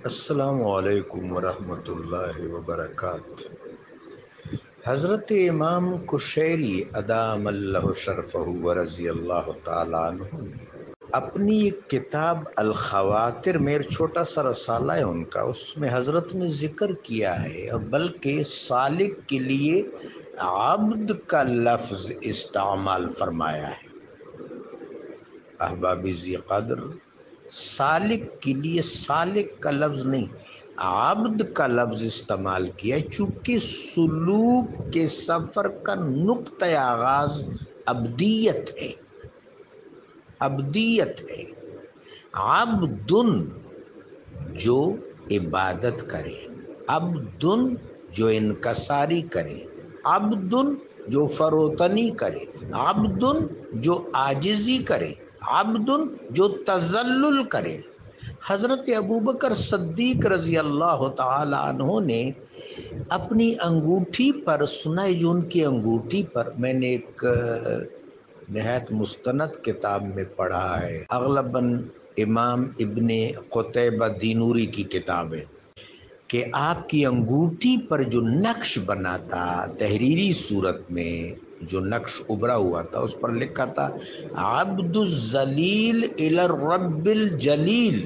السلام علیکم ورحمۃ اللہ وبرکاتہ۔ حضرت امام کشیری ادام اللہ شرفہ ورضی اللہ تعالیٰ عنہ نے اپنی ایک کتاب الخواطر میں ایک چھوٹا سا رسالہ ہے ان کا، اس میں حضرت نے ذکر کیا ہے، اور بلکہ سالک کے لیے عبد کا لفظ استعمال فرمایا ہے۔ احباب ذی قدر، سالک کے لیے سالک کا لفظ نہیں، عبد کا لفظ استعمال کیا ہے، چونکہ سلوک کے سفر کا نقطۂ آغاز ابدیت ہے۔ ابدیت ہے۔ عبدن جو عبادت کرے، عبدن جو انکساری کرے، عبدن جو فروتنی کرے، عبدن جو عاجزی کرے، عبدن جو تذلل کرے۔ حضرت ابوبکر صدیق رضی اللہ تعالی عنہ نے اپنی انگوٹھی پر، سنا ہے جو ان کی انگوٹھی پر، میں نے ایک نہایت مستند کتاب میں پڑھا ہے، اغلباً امام ابن قتیبہ دینوری کی کتاب ہے، کہ آپ کی انگوٹھی پر جو نقش بنا تھا تحریری صورت میں، جو نقش ابھرا ہوا تھا، اس پر لکھا تھا عبد الذلیل الی الرب الجلیل،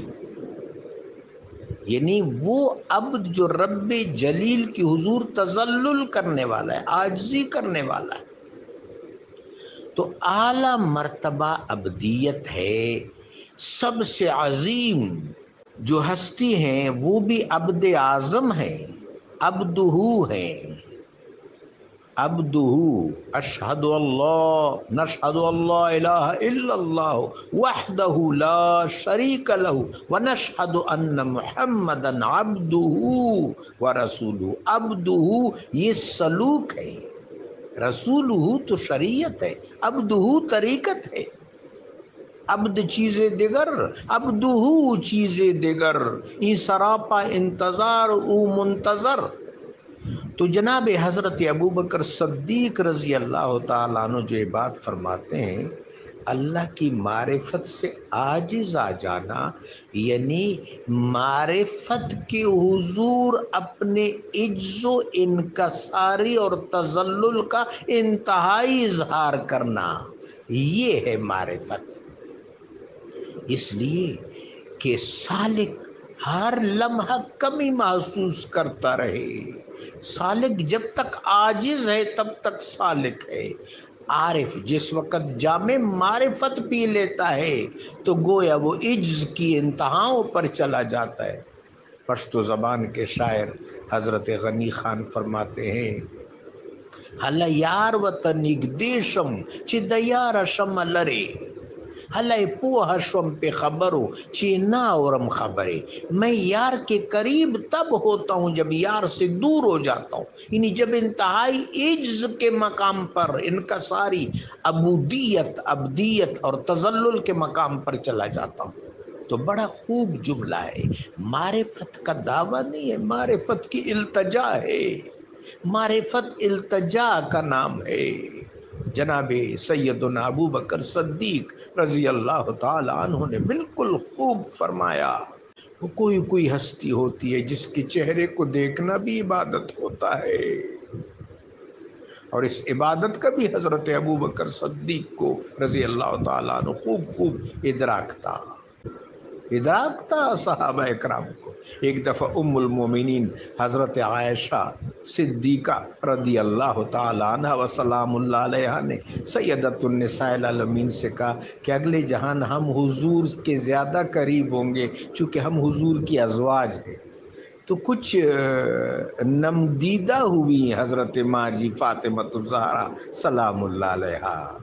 یعنی وہ عبد جو رب جلیل کی حضور تذلل کرنے والا ہے، عاجزی کرنے والا ہے۔ تو اعلیٰ مرتبہ عبدیت ہے۔ سب سے عظیم جو ہستی ہیں وہ بھی عبد اعظم ہیں، عبدہ ہیں، عبدہ۔ اشہد اللہ نشہد اللہ الہ الا اللہ وحدہ لا شریک لہ ونشہد ان محمدا عبدہ ورسولہ۔ عبدہ یہ سلوک ہے، رسولہ تو شریعت ہے، عبدہ طریقت ہے۔ عبد چیز دیگر، عبدہ چیز دیگر، ای سراپا انتظار او منتظر۔ تو جناب حضرت ابوبکر صدیق رضی اللہ تعالیٰ عنہ جو یہ بات فرماتے ہیں، اللہ کی معرفت سے عاجز آ جانا، یعنی معرفت کے حضور اپنے عجز و انکساری اور تذلل کا انتہائی اظہار کرنا، یہ ہے معرفت۔ اس لیے کہ سالک ہر لمحہ کمی محسوس کرتا رہے۔ سالک جب تک عاجز ہے تب تک سالک ہے۔ عارف جس وقت جامع معرفت پی لیتا ہے تو گویا وہ عجز کی انتہاؤں پر چلا جاتا ہے۔ پشتو زبان کے شاعر حضرت غنی خان فرماتے ہیں، ہلا یار وطنگ دیشم چی دیار شم لرے، ہلے پوہ شم پہ خبرو چی نا اورم خبرے۔ میں یار کے قریب تب ہوتا ہوں جب یار سے دور ہو جاتا ہوں، یعنی جب انتہائی عجز کے مقام پر، انکساری، عبودیت، عبدیت اور تذلل کے مقام پر چلا جاتا ہوں۔ تو بڑا خوب جملہ ہے، معرفت کا دعویٰ نہیں ہے، معرفت کی التجا ہے، معرفت التجا کا نام ہے۔ جناب سیدنا ابوبکر صدیق رضی اللہ تعالی عنہ نے بالکل خوب فرمایا، وہ کوئی ہستی ہوتی ہے جس کے چہرے کو دیکھنا بھی عبادت ہوتا ہے، اور اس عبادت کا بھی حضرت ابوبکر صدیق کو رضی اللہ تعالیٰ عنہ خوب ادراک تھا، ادراک تھا صحابہ اکرام کو۔ ایک دفعہ ام المومنین حضرت عائشہ صدیقہ رضی اللہ تعالیٰ عنہ وسلام اللہ علیہ نے سیدۃ النساء العالمین سے کہا کہ اگلے جہان ہم حضور کے زیادہ قریب ہوں گے چونکہ ہم حضور کی ازواج ہیں۔ تو کچھ نمدیدہ ہوئی حضرت ماں جی فاطمۃ الزہرا سلام اللہ علیہا۔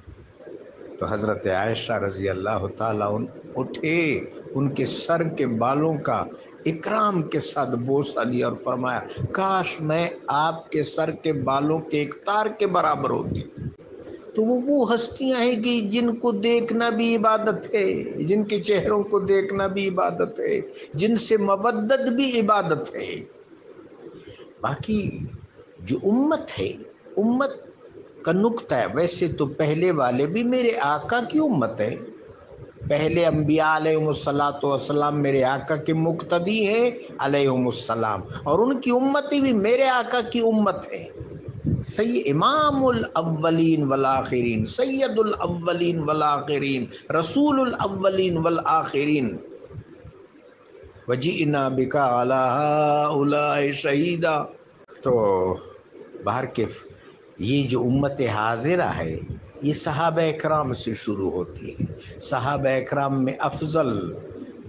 تو حضرت عائشہ رضی اللہ تعالیٰ اٹھے، ان کے سر کے بالوں کا اکرام کے ساتھ بوسہ لیا اور فرمایا، کاش میں آپ کے سر کے بالوں کے ایک تار کے برابر ہوتی۔ تو وہ ہستیاں ہیں کہ جن کو دیکھنا بھی عبادت ہے، جن کے چہروں کو دیکھنا بھی عبادت ہے، جن سے مودت بھی عبادت ہے۔ باقی جو امت ہے، امت کا نقطہ ہے، ویسے تو پہلے والے بھی میرے آقا کی امت ہے، پہلے انبیاء علیہم السلام میرے آقا کے مقتدی ہیں علیہم السلام، اور ان کی امتی بھی میرے آقا کی امت ہے۔ امام الاولین والآخرین، سید الاولین والآخرین، رسول الاولین والآخرین، وجئنا بک علی ہؤلاء شہیدا۔ تو باہر کے یہ جو امت حاضرہ ہے یہ صحابہ اکرام سے شروع ہوتی ہے۔ صحابہ اکرام میں افضل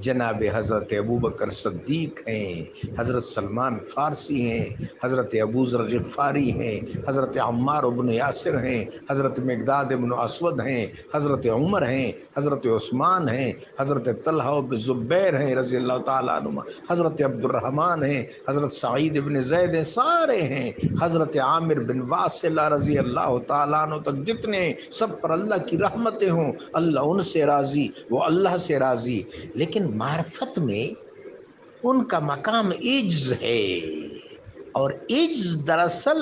جناب حضرت ابوبکر صدیق ہیں، حضرت سلمان فارسی ہیں، حضرت ابو ذر غفاری ہیں، حضرت عمار بن یاسر ہیں، حضرت مقداد بن اسود ہیں، حضرت عمر ہیں، حضرت عثمان ہیں، حضرت طلحہ بن زبیر ہیں رضی اللہ تعالیٰ عنہ، حضرت عبد الرحمن ہیں، حضرت سعید بن زید ہیں، سارے ہیں، حضرت عامر بن واصلہ رضی اللہ تعالیٰ عنہ تک جتنے ہیں، سب پر اللہ کی رحمتیں ہوں، اللہ ان سے راضی، وہ اللہ سے راضی۔ لیکن معرفت میں ان کا مقام عجز ہے، اور عجز دراصل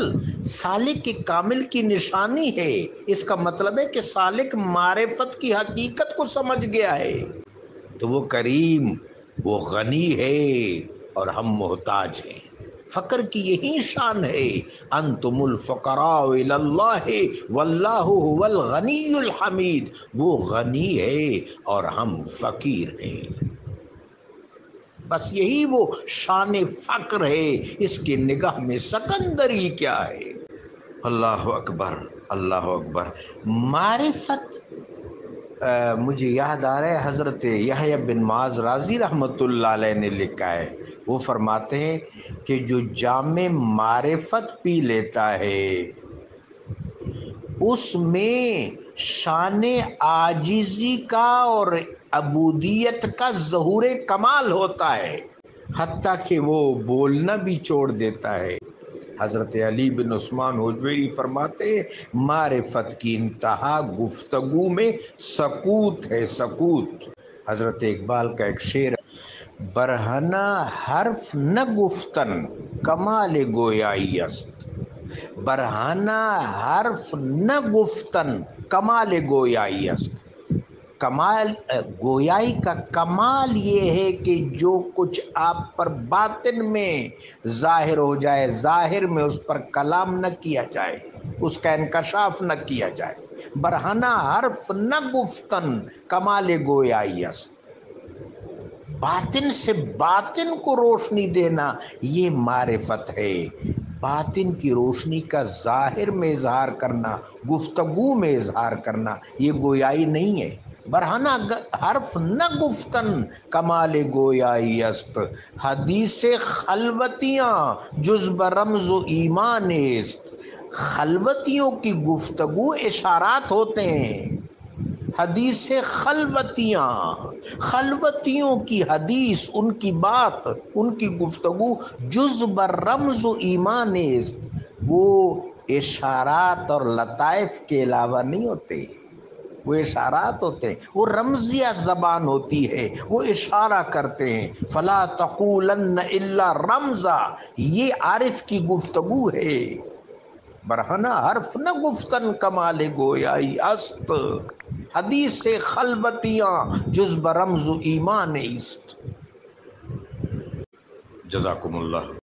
سالک کامل کی نشانی ہے۔ اس کا مطلب ہے کہ سالک معرفت کی حقیقت کو سمجھ گیا ہے، تو وہ کریم، وہ غنی ہے اور ہم محتاج ہیں۔ فقر کی یہی شان ہے، انتم الفقراء الی اللہ واللہ هو الغنی الحمید، وہ غنی ہے اور ہم فقیر ہیں۔ بس یہی وہ شان فقر ہے، اس کی نگاہ میں سکندری کیا ہے۔ اللہ اکبر، اللہ اکبر۔ معرفت، مجھے یاد آ رہا ہے حضرت یحییٰ بن معاذ رازی رحمۃ اللہ علیہ نے لکھا ہے، وہ فرماتے ہیں کہ جو جام معرفت پی لیتا ہے اس میں شان عاجزی کا اور عبودیت کا ظہور کمال ہوتا ہے، حتیٰ کہ وہ بولنا بھی چھوڑ دیتا ہے۔ حضرت علی بن عثمان حجویری فرماتے ہیں معرفت کی انتہا گفتگو میں سکوت ہے، سکوت۔ حضرت اقبال کا ایک شعر ہے، برہنہ حرف نہ گفتن کمال گویائی است، برہنہ حرف نہ گفتن کمال گویائی است۔ کمال گویائی کا کمال یہ ہے کہ جو کچھ آپ پر باطن میں ظاہر ہو جائے، ظاہر میں اس پر کلام نہ کیا جائے، اس کا انکشاف نہ کیا جائے۔ برہنہ حرف نہ گفتن کمال گویائی است، باطن سے باطن کو روشنی دینا یہ معرفت ہے۔ باطن کی روشنی کا ظاہر میں اظہار کرنا، گفتگو میں اظہار کرنا، یہ گویائی نہیں ہے۔ برہنہ حرف نہ گفتن کمال گویائی است، حدیث خلوتیاں جز برمز و ایمان است۔ خلوتیوں کی گفتگو اشارات ہوتے ہیں، حدیث خلوتیاں، خلوتیوں کی حدیث، ان کی بات، ان کی گفتگو جز برمز و ایمان است، وہ اشارات اور لطائف کے علاوہ نہیں ہوتے، وہ اشارات ہوتے ہیں، وہ رمزیہ زبان ہوتی ہے، وہ اشارہ کرتے ہیں۔ فلا تقولن الا رمزا، یہ عارف کی گفتگو ہے۔ برہنہ حرف نہ گفتن کمال گویائی است، حدیث خلوتیاں جز برمز و ایمان است۔ جزاکم اللہ۔